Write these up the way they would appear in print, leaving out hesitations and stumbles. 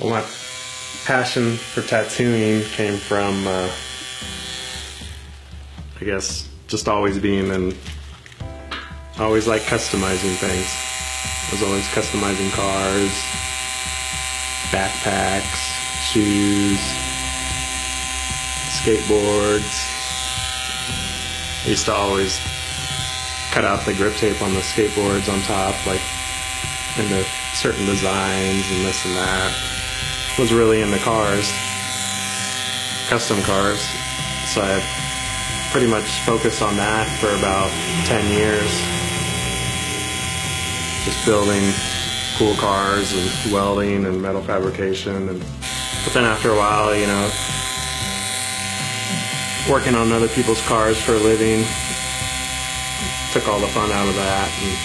Well, my passion for tattooing came from, I guess, just always being I always liked customizing things. I was always customizing cars, backpacks, shoes, skateboards. I used to always cut out the grip tape on the skateboards on top, like into certain designs and this and that. Was really into cars, custom cars, so I pretty much focused on that for about 10 years. Just building cool cars and welding and metal fabrication. But then after a while, you know, working on other people's cars for a living took all the fun out of that, and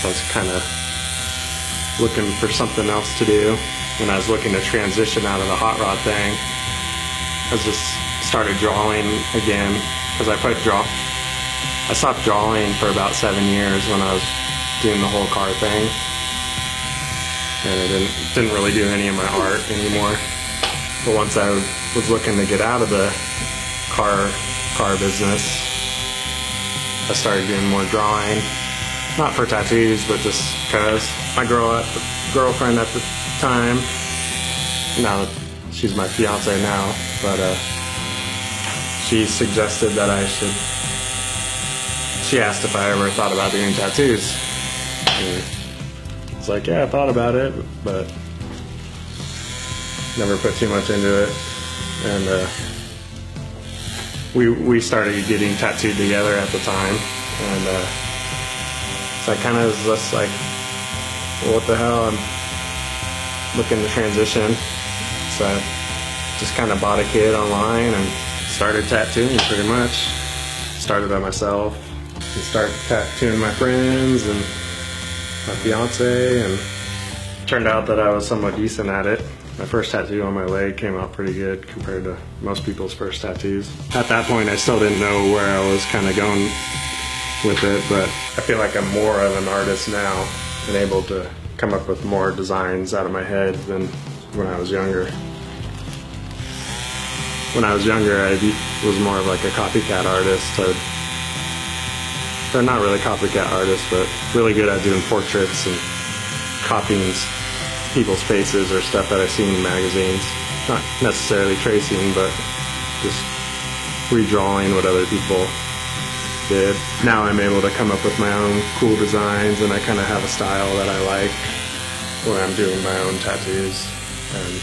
so I was kind of looking for something else to do. When I was looking to transition out of the hot rod thing, I just started drawing again, because I stopped drawing for about 7 years when I was doing the whole car thing, and I didn't really do any of my art anymore. But once I was looking to get out of the car business, I started doing more drawing, not for tattoos, but just because my girlfriend at the time, now that she's my fiance now, but she suggested that she asked if I ever thought about doing tattoos. And it's like, yeah, I thought about it, but never put too much into it. And we started getting tattooed together at the time, and so I kind of was just like, well, what the hell, I'm looking to transition. So I just kind of bought a kit online and started tattooing pretty much. Started by myself and started tattooing my friends and my fiance, and turned out that I was somewhat decent at it. My first tattoo on my leg came out pretty good compared to most people's first tattoos. At that point, I still didn't know where I was kind of going with it, but I feel like I'm more of an artist now and able to come up with more designs out of my head than when I was younger. When I was younger, I was more of like a copycat artist. Or not really copycat artist, but really good at doing portraits and copying people's faces or stuff that I've seen in magazines. Not necessarily tracing, but just redrawing what other people did. Now I'm able to come up with my own cool designs, and I kind of have a style that I like when I'm doing my own tattoos, and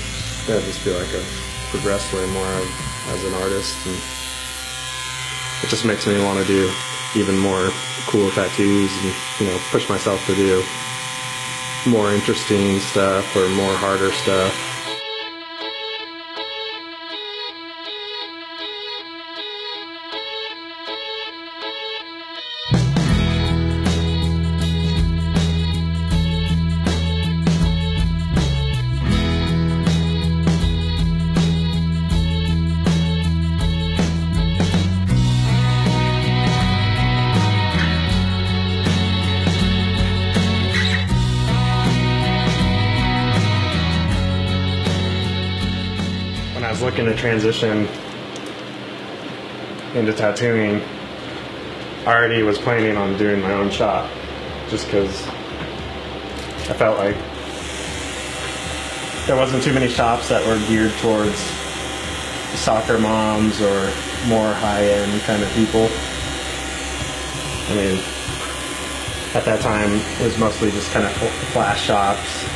I just feel like I've progressed way more as an artist, and it just makes me want to do even more cool tattoos and, you know, push myself to do more interesting stuff or more harder stuff. When I was looking to transition into tattooing, I already was planning on doing my own shop, just because I felt like there wasn't too many shops that were geared towards soccer moms or more high-end kind of people. I mean, at that time it was mostly just kind of flash shops,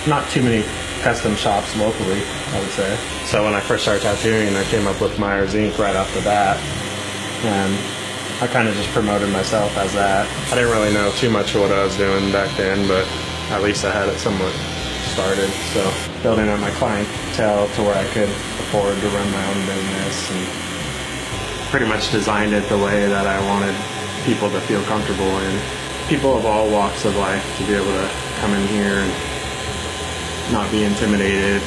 not too many custom shops locally, I would say. So when I first started tattooing, I came up with Meyers Ink right off the bat, and I kind of just promoted myself as that. I didn't really know too much of what I was doing back then, but at least I had it somewhat started. So building up my clientele to where I could afford to run my own business, and pretty much designed it the way that I wanted people to feel comfortable in. People of all walks of life to be able to come in here and not be intimidated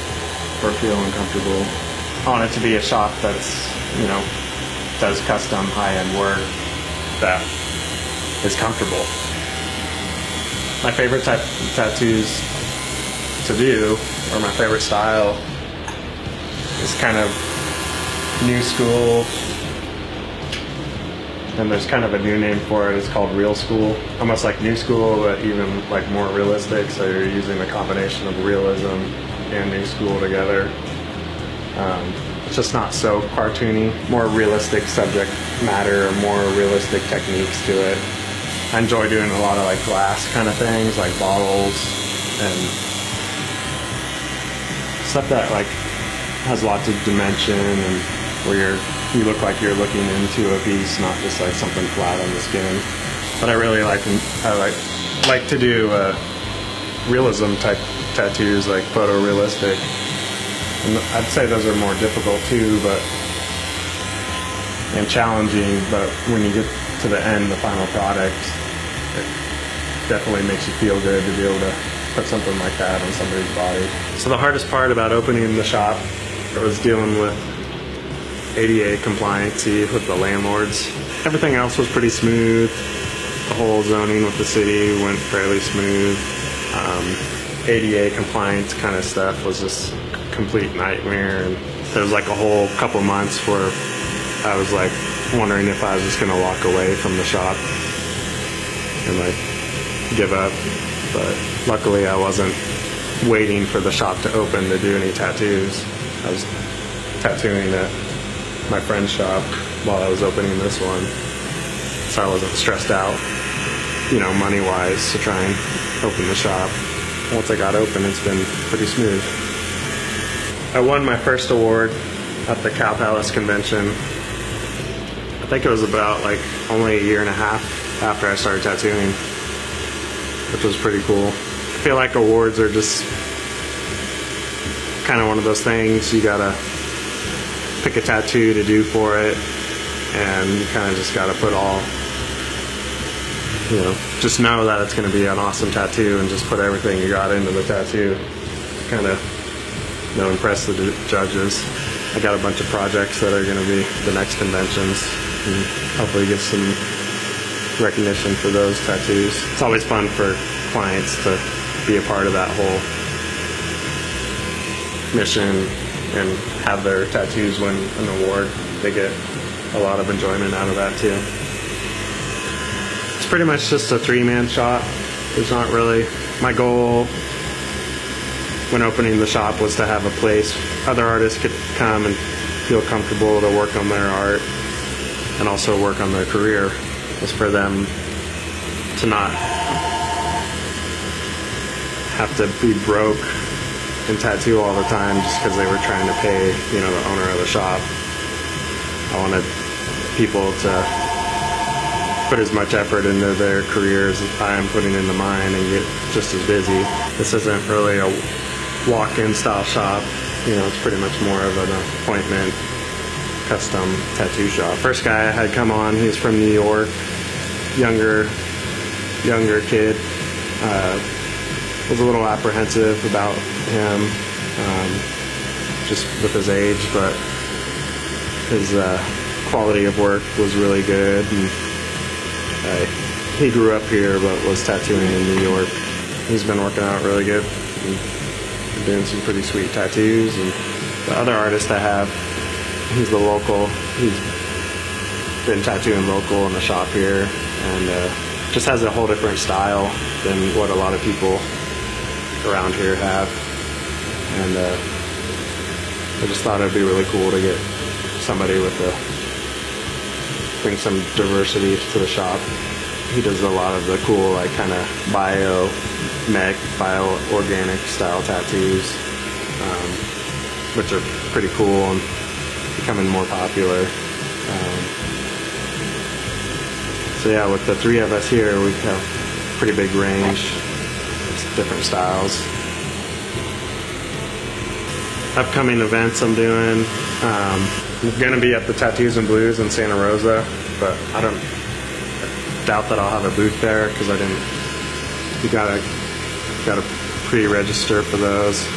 or feel uncomfortable. I want it to be a shop that's, you know, does custom high-end work that is comfortable. My favorite type of tattoos to do, or my favorite style, is kind of new school. And there's kind of a new name for it. It's called real school. Almost like new school, but even like more realistic. So you're using the combination of realism and new school together. It's just not so cartoony. More realistic subject matter, or more realistic techniques to it. I enjoy doing a lot of like glass kind of things, like bottles and stuff that like has lots of dimension, and where you look like you're looking into a piece, not just like something flat on the skin. But I really like to do realism type tattoos, like photorealistic. And I'd say those are more difficult too, and challenging. But when you get to the end, the final product, it definitely makes you feel good to be able to put something like that on somebody's body. So the hardest part about opening the shop was dealing with ADA compliancy with the landlords. Everything else was pretty smooth. The whole zoning with the city went fairly smooth. ADA compliance kind of stuff was just a complete nightmare. And there was like a whole couple months where I was like wondering if I was just gonna walk away from the shop and like give up. But luckily I wasn't waiting for the shop to open to do any tattoos. I was tattooing at my friend's shop while I was opening this one, so I wasn't stressed out, money-wise, to try and open the shop. Once I got open, it's been pretty smooth. I won my first award at the Cow Palace convention. I think it was about like only a year and a half after I started tattooing, which was pretty cool. I feel like awards are just kind of one of those things. You gotta pick a tattoo to do for it, and you kind of just gotta put all, just know that it's gonna be an awesome tattoo and just put everything you got into the tattoo. Kind of, impress the judges. I got a bunch of projects that are gonna be the next conventions, and hopefully get some recognition for those tattoos. It's always fun for clients to be a part of that whole mission and have their tattoos win an award. They get a lot of enjoyment out of that too. It's pretty much just a three-man shop. There's not really, my goal when opening the shop was to have a place other artists could come and feel comfortable to work on their art and also work on their career. Was for them to not have to be broke and tattoo all the time just because they were trying to pay, the owner of the shop. I wanted people to put as much effort into their careers as I am putting into mine and get just as busy. This isn't really a walk-in style shop. It's pretty much more of an appointment, custom tattoo shop. First guy I had come on, he's from New York, younger kid. Was a little apprehensive about him, just with his age, but his quality of work was really good. And he grew up here, but was tattooing in New York. He's been working out really good, and doing some pretty sweet tattoos. And the other artist I have, he's the local. He's been tattooing local in the shop here, and just has a whole different style than what a lot of people around here have. And I just thought it'd be really cool to get somebody bring some diversity to the shop. He does a lot of the cool, like, kind of bio-organic style tattoos, which are pretty cool and becoming more popular. So yeah, with the three of us here, we have a pretty big range, different styles. Upcoming events I'm doing, I'm going to be at the Tattoos and Blues in Santa Rosa, but I doubt that I'll have a booth there because you gotta pre-register for those.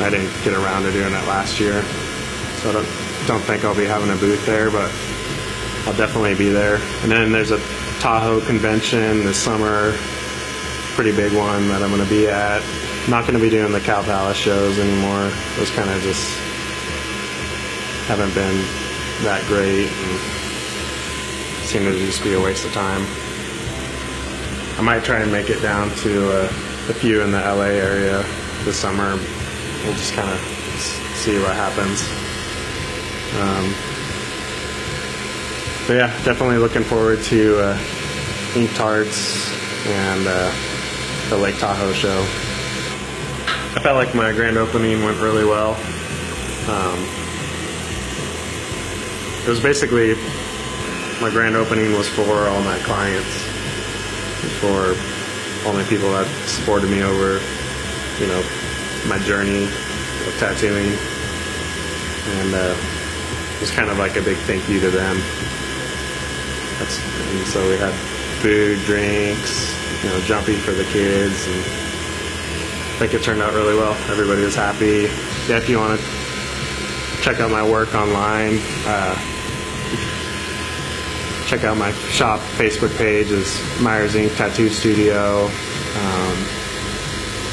I didn't get around to doing that last year, so I don't think I'll be having a booth there, but I'll definitely be there. And then there's a Tahoe convention this summer, pretty big one that I'm going to be at. Not going to be doing the Cow Palace shows anymore. Those kind of just haven't been that great and seem to just be a waste of time. I might try and make it down to a few in the LA area this summer. We'll just kind of see what happens. But yeah, definitely looking forward to Ink Tarts and the Lake Tahoe show. I felt like my grand opening went really well. It was basically, my grand opening was for all my clients, for all my people that supported me over, you know, my journey of tattooing, and it was kind of like a big thank you to them. And so we had food, drinks, you know, jumpy for the kids, and I think it turned out really well. Everybody was happy. Yeah, if you want to check out my work online, check out my shop Facebook page is Meyers Ink Tattoo Studio.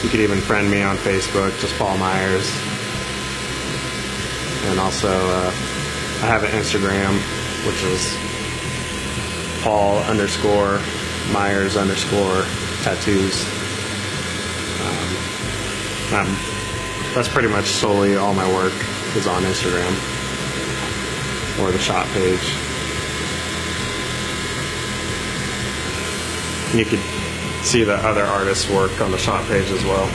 You could even friend me on Facebook, just Paul Meyers. And also, I have an Instagram, which is Paul_Myers_tattoos. That's pretty much solely all my work is on Instagram or the shop page. And you could see the other artists' work on the shop page as well.